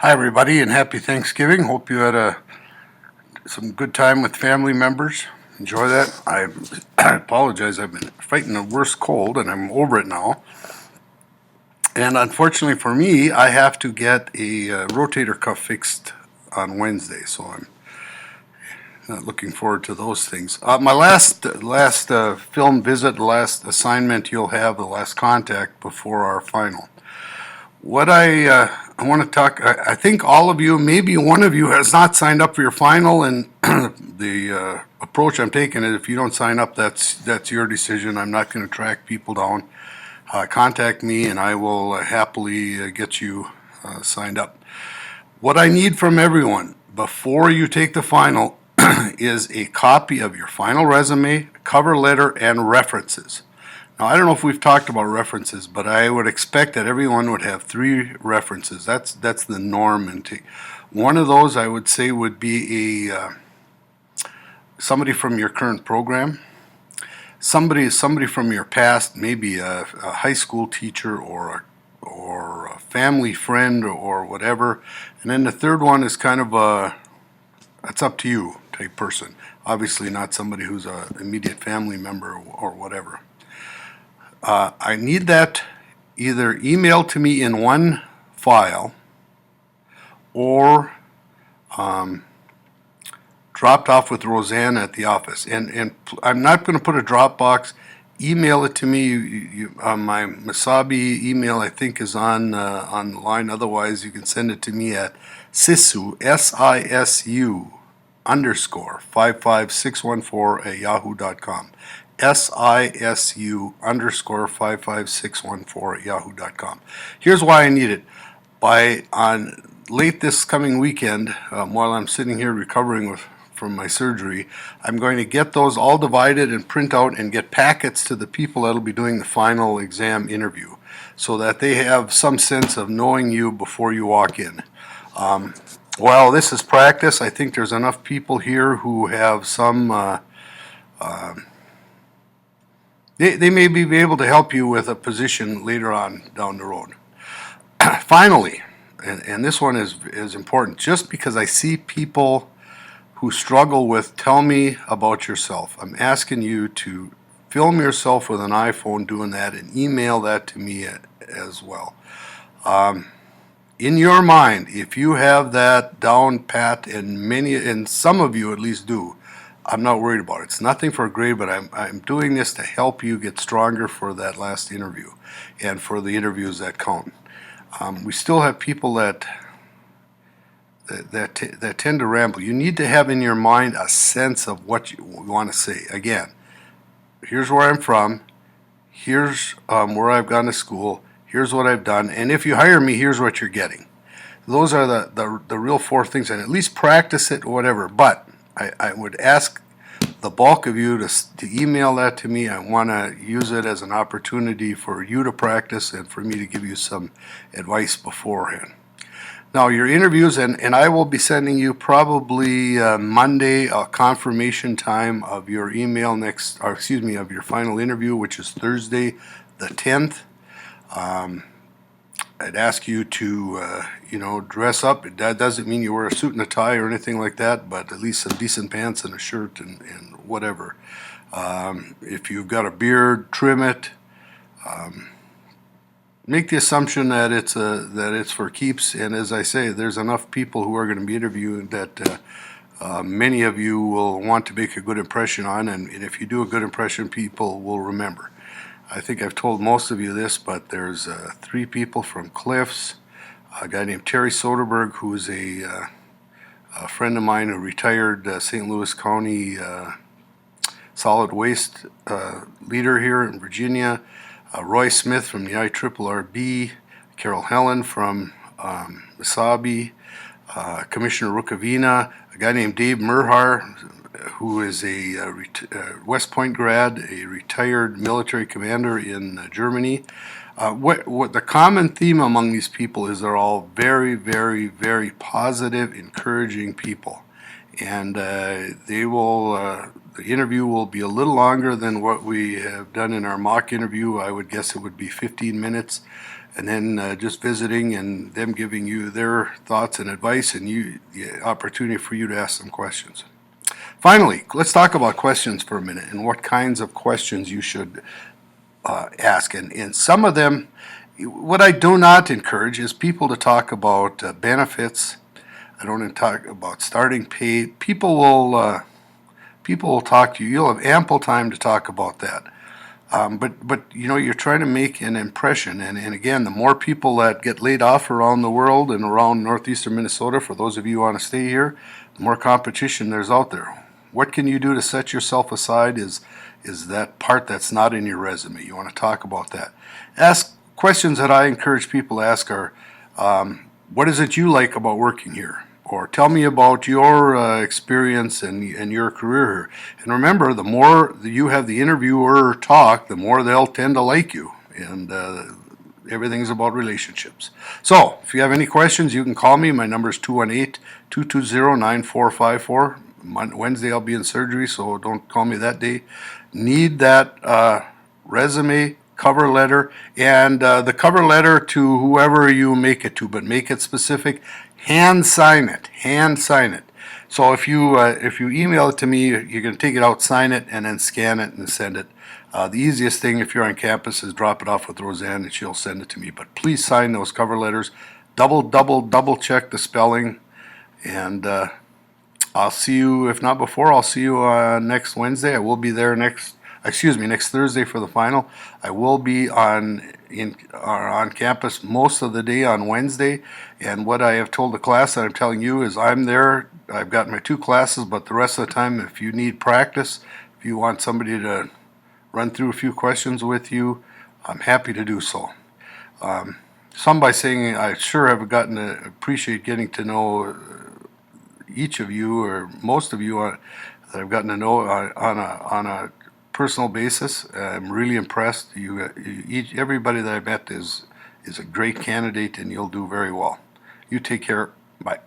Hi, everybody, and happy Thanksgiving. Hope you had some good time with family members. Enjoy that. I apologize. I've been fighting the worst cold, and I'm over it now. And unfortunately for me, I have to get a rotator cuff fixed on Wednesday, so I'm not looking forward to those things. My last film visit, the last assignment you'll have, the last contact before our final. What I want to talk, I think all of you, maybe one of you has not signed up for your final, and the approach I'm taking is if you don't sign up, that's your decision. I'm not going to track people down. Contact me, and I will happily get you signed up. What I need from everyone before you take the final is a copy of your final resume, cover letter, and references. Now, I don't know if we've talked about references, but I would expect that everyone would have 3 references. That's the norm. And one of those, I would say, would be somebody from your current program, somebody from your past, maybe a high school teacher or a family friend or whatever. And then the third one is kind of a that's up to you type person. Obviously, not somebody who's an immediate family member or whatever. I need that either emailed to me in one file or dropped off with Roseanne at the office. And I'm not going to put a Dropbox. Email it to me. My Masabi email, I think, is on the line. Otherwise, you can send it to me at sisu, SISU _ 55614 at yahoo.com. SISU _ 55614 at yahoo.com. Here's why I need it. On late this coming weekend, while I'm sitting here recovering from my surgery, I'm going to get those all divided and print out and get packets to the people that'll be doing the final exam interview so that they have some sense of knowing you before you walk in. While this is practice, I think there's enough people here who have some they may be able to help you with a position later on down the road. Finally, and this one is important, just because I see people who struggle with tell me about yourself, I'm asking you to film yourself with an iPhone doing that and email that to me as well. In your mind, if you have that down pat, and some of you at least do, I'm not worried about it. It's nothing for a grade, but I'm doing this to help you get stronger for that last interview and for the interviews that count. We still have people that tend to ramble. You need to have in your mind a sense of what you want to say. Again, here's where I'm from. Here's where I've gone to school. Here's what I've done. And if you hire me, here's what you're getting. Those are the real 4 things, and at least practice it or whatever. But I would ask the bulk of you to email that to me. I want to use it as an opportunity for you to practice and for me to give you some advice beforehand. Now, your interviews, and I will be sending you probably Monday a confirmation time of your email of your final interview, which is Thursday the 10th. I'd ask you to, dress up. That doesn't mean you wear a suit and a tie or anything like that, but at least some decent pants and a shirt and whatever. If you've got a beard, trim it. Make the assumption that it's for keeps. And as I say, there's enough people who are going to be interviewed that many of you will want to make a good impression on. And if you do a good impression, people will remember. I think I've told most of you this, but there's 3 people from Cliffs, a guy named Terry Soderberg, who's a friend of mine who retired St. Louis County solid waste leader here in Virginia, Roy Smith from the IRRB, Carol Helen from Masabi, Commissioner Rukavina, a guy named Dave Merhar, who is a West Point grad, a retired military commander in Germany. What the common theme among these people is they're all very, very, very positive, encouraging people. And the interview will be a little longer than what we have done in our mock interview. I would guess it would be 15 minutes. and then just visiting and them giving you their thoughts and advice, and the opportunity for you to ask some questions. Finally, let's talk about questions for a minute and what kinds of questions you should ask. And some of them, what I do not encourage is people to talk about benefits. I don't talk about starting pay. People will talk to you. You'll have ample time to talk about that. But you're trying to make an impression, and again, the more people that get laid off around the world and around northeastern Minnesota, for those of you who want to stay here, the more competition there's out there. What can you do to set yourself aside is that part that's not in your resume. You want to talk about that. Ask questions that I encourage people to ask are, what is it you like about working here? Or tell me about your experience and your career here. And remember, the more you have the interviewer talk, the more they'll tend to like you. And everything's about relationships. So, if you have any questions, you can call me. My number is 218-220-9454. Wednesday I'll be in surgery, so don't call me that day. Need that resume, cover letter, and the cover letter to whoever you make it to, but make it specific. Hand sign it. So if you email it to me, you're going to take it out, sign it, and then scan it and send it. The easiest thing if you're on campus is drop it off with Roseanne and she'll send it to me. But please sign those cover letters. Double check the spelling. And I'll see you, if not before, I'll see you next Wednesday. I will be there next Thursday for the final. I will be on campus most of the day on Wednesday, and what I have told the class that I'm telling you is I'm there. I've got my 2 classes, but the rest of the time, if you need practice, if you want somebody to run through a few questions with you, I'm happy to do so. Some by saying I sure have gotten to appreciate getting to know each of you, or most of you that I've gotten to know on a personal basis. I'm really impressed. Everybody that I met is a great candidate, and you'll do very well. You take care. Bye.